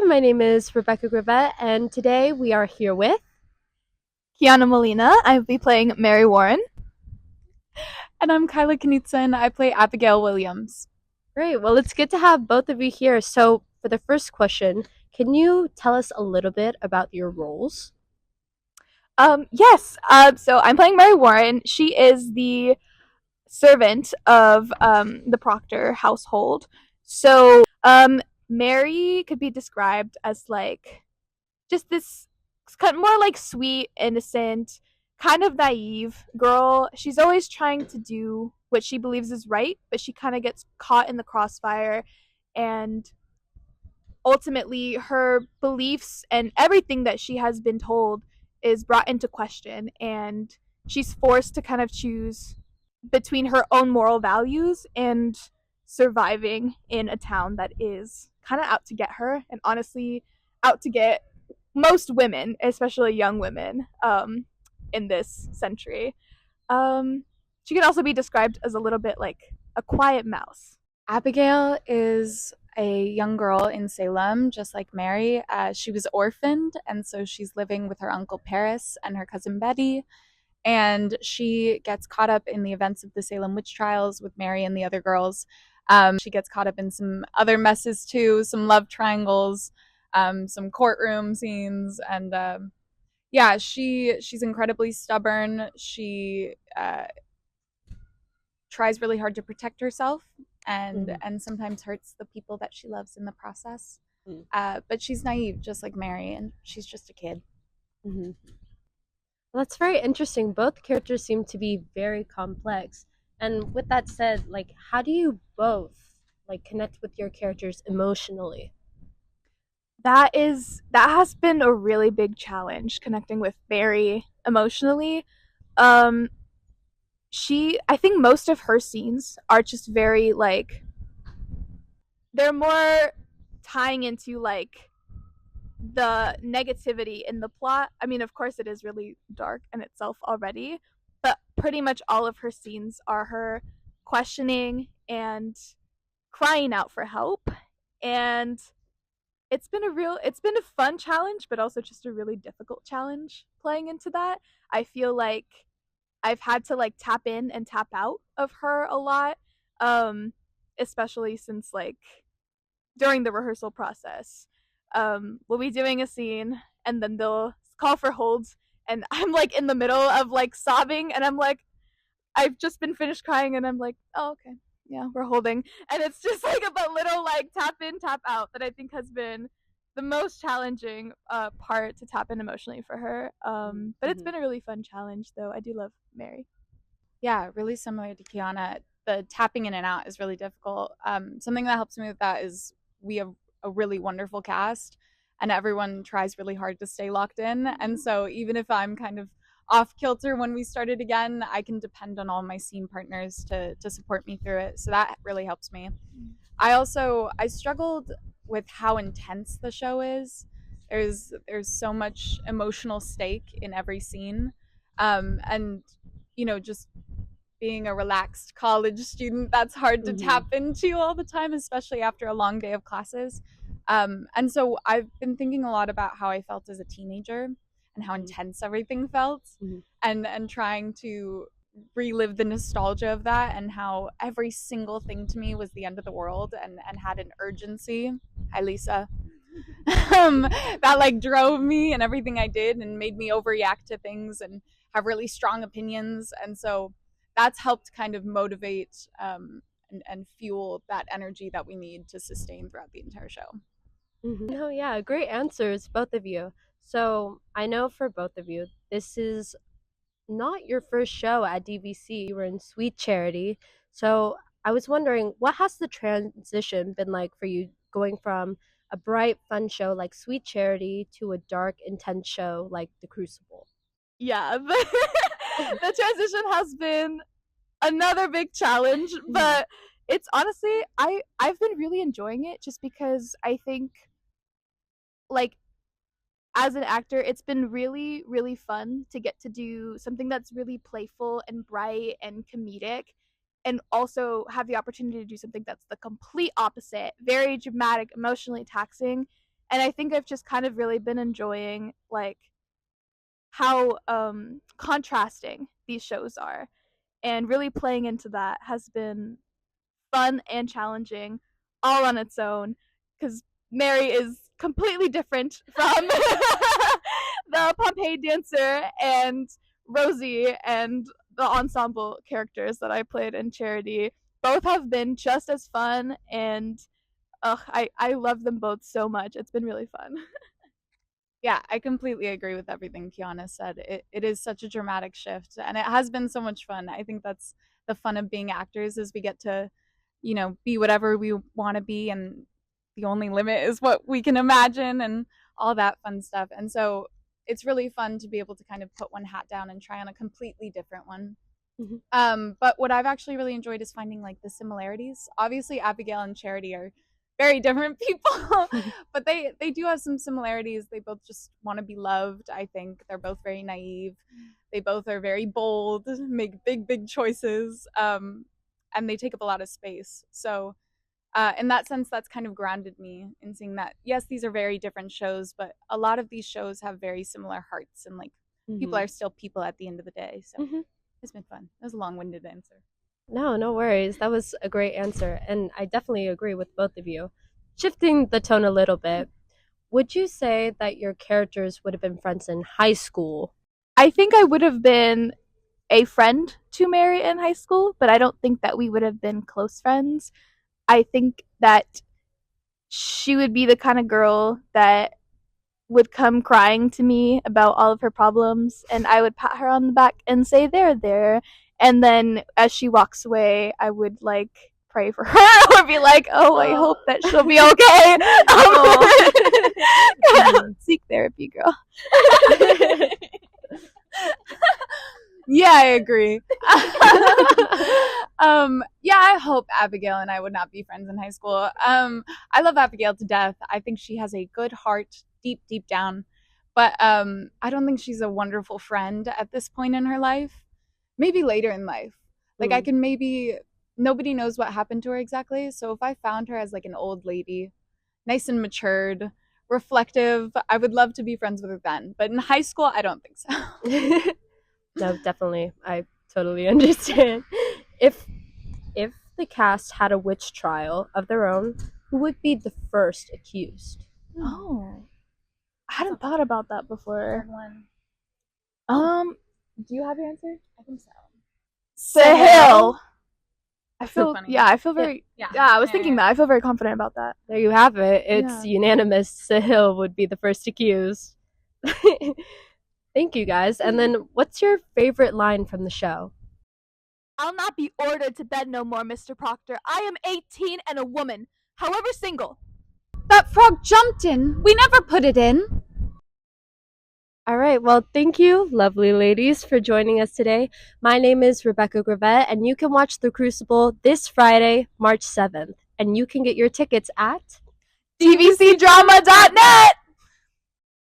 my name is Rebecca Grivet, and today we are here with Kiana Molina. I'll be playing Mary Warren. And I'm Kaila Knudsen. I play Abigail Williams. Great. Well, it's good to have both of you here. So, for the first question, can you tell us a little bit about your roles? Yes. So I'm playing Mary Warren. She is the servant of the Proctor household. So Mary could be described as like just this kind of more like sweet, innocent, kind of naive girl. She's always trying to do what she believes is right, but she kind of gets caught in the crossfire, and ultimately her beliefs and everything that she has been told is brought into question, and she's forced to kind of choose between her own moral values and surviving in a town that is kind of out to get her, and honestly out to get most women, especially young women, in this century. She can also be described as a little bit like a quiet mouse. Abigail is a young girl in Salem, just like Mary. She was orphaned, and so she's living with her uncle Paris and her cousin Betty. And she gets caught up in the events of the Salem witch trials with Mary and the other girls. She gets caught up in some other messes too, some love triangles, some courtroom scenes, and yeah, she's incredibly stubborn. She tries really hard to protect herself, and sometimes hurts the people that she loves in the process. But she's naive, just like Mary, and she's just a kid. Mm-hmm. Well, that's very interesting. Both characters seem to be very complex. And with that said, like, how do you both connect with your characters emotionally? That has been a really big challenge, connecting with Mary emotionally. I think most of her scenes are just very like, they're more tying into like the negativity in the plot. I mean, of course it is really dark in itself already, but pretty much all of her scenes are her questioning and crying out for help. And it's been a fun challenge, but also just a really difficult challenge playing into that. I feel like I've had to like tap in and tap out of her a lot, especially since like during the rehearsal process. We'll be doing a scene, and then they'll call for holds, and I'm like in the middle of like sobbing, and I'm like, I've just been finished crying, and I'm like, oh, okay, yeah, we're holding. And it's just like a little like tap in, tap out that I think has been the most challenging part to tap in emotionally for her. But it's been a really fun challenge, though. I do love Mary. Yeah, really similar to Kiana. The tapping in and out is really difficult. Something that helps me with that is we have a really wonderful cast, and everyone tries really hard to stay locked in. And so even if I'm kind of off kilter when we started again, I can depend on all my scene partners to support me through it. So that really helps me. I struggled with how intense the show is. There's so much emotional stake in every scene, and just being a relaxed college student, that's hard to tap into all the time, especially after a long day of classes. And so I've been thinking a lot about how I felt as a teenager and how intense everything felt, and trying to relive the nostalgia of that, and how every single thing to me was the end of the world and had an urgency. Hi, Lisa. That like drove me and everything I did, and made me overreact to things and have really strong opinions. And so that's helped kind of motivate and fuel that energy that we need to sustain throughout the entire show. No, yeah, great answers, both of you. So I know for both of you, this is not your first show at DVC. You were in Sweet Charity. So I was wondering, what has the transition been like for you, going from a bright, fun show like Sweet Charity to a dark, intense show like The Crucible? Yeah, the transition has been another big challenge, but it's honestly, I've been really enjoying it, just because I think like as an actor, it's been really, really fun to get to do something that's really playful and bright and comedic, and also have the opportunity to do something that's the complete opposite, very dramatic, emotionally taxing. And I think I've just kind of really been enjoying like how contrasting these shows are, and really playing into that has been fun and challenging all on its own, because Mary is completely different from the Pompeii dancer and Rosie and the ensemble characters that I played in Charity. Both have been just as fun, and I love them both so much. It's been really fun. Yeah, I completely agree with everything Kiana said. It is such a dramatic shift, and it has been so much fun. I think that's the fun of being actors, is we get to, be whatever we want to be, and the only limit is what we can imagine and all that fun stuff. And so it's really fun to be able to kind of put one hat down and try on a completely different one. But what I've actually really enjoyed is finding like the similarities. Obviously, Abigail and Charity are very different people, but they do have some similarities. They both just want to be loved. I think they're both very naive. They both are very bold, make big choices, and they take up a lot of space. So in that sense, that's kind of grounded me in seeing that, yes, these are very different shows, but a lot of these shows have very similar hearts, and like people are still people at the end of the day. So it's been fun. That was a long-winded answer. No worries. That was a great answer, and I definitely agree with both of you. Shifting the tone a little bit, would you say that your characters would have been friends in high school? I think I would have been a friend to Mary in high school, but I don't think that we would have been close friends. I think that she would be the kind of girl that would come crying to me about all of her problems, and I would pat her on the back and say, there. And then as she walks away, I would like pray for her or be like, oh, I hope that she'll be okay. Seek therapy, girl. Yeah, I agree. Yeah, I hope Abigail and I would not be friends in high school. I love Abigail to death. I think she has a good heart deep down, but I don't think she's a wonderful friend at this point in her life. Maybe later in life. Like I can nobody knows what happened to her exactly. So if I found her as like an old lady, nice and matured, reflective, I would love to be friends with her then. But in high school, I don't think so. No, definitely. I totally understand. If the cast had a witch trial of their own, who would be the first accused? Oh, I hadn't thought about that before. Do you have your answer? I think so. Sahil. I feel funny. I feel very I was thinking that. I feel very confident about that. There you have it. It's unanimous. Sahil would be the first accused. Thank you, guys. And then what's your favorite line from the show? I'll not be ordered to bed no more, Mr. Proctor. I am 18 and a woman, however single. That frog jumped in. We never put it in. All right. Well, thank you, lovely ladies, for joining us today. My name is Rebecca Gravette, and you can watch The Crucible this Friday, March 7th. And you can get your tickets at DVCDrama.net!